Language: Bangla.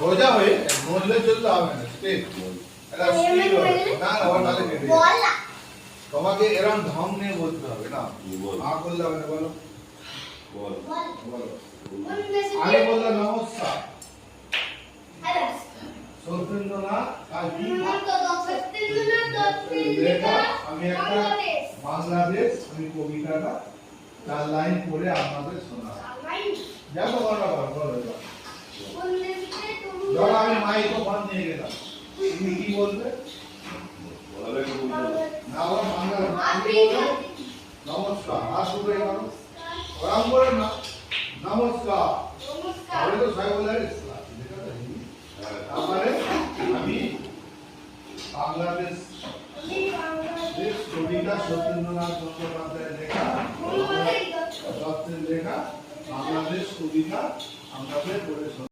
সোজা হয়ে নড়লে চলতে হবে না স্ট্রেট এটা স্ট্রেট না আবার নালে কেটে বল তোমাকে এরকম ঢং নিয়ে বলতে হবে না আ করলে হবে না বলো বল বলো আগে বললে নমস্কার সত্যেন্দ্রনাথ কাজী লেখা আমি একটা বাংলাদেশ আমি কবিতাটা 4 লাইন পড়ে আপনাদের শোনাবো যাবো বলো ধরো আমি মাইক ফোন নিয়ে গেলাম তুমি কি বলবে না ওরা বাংলা নমস্কার আর শুরু করো ওরাম করে না নমস্কার নমস্কার তো সবাই বলে তারপরে আমি বাংলাদেশ কবিতা সত্যেন্দ্রনাথ চট্টোপাধ্যায়ের লেখা বাংলাদেশ কবিতা আমাদের পড়ে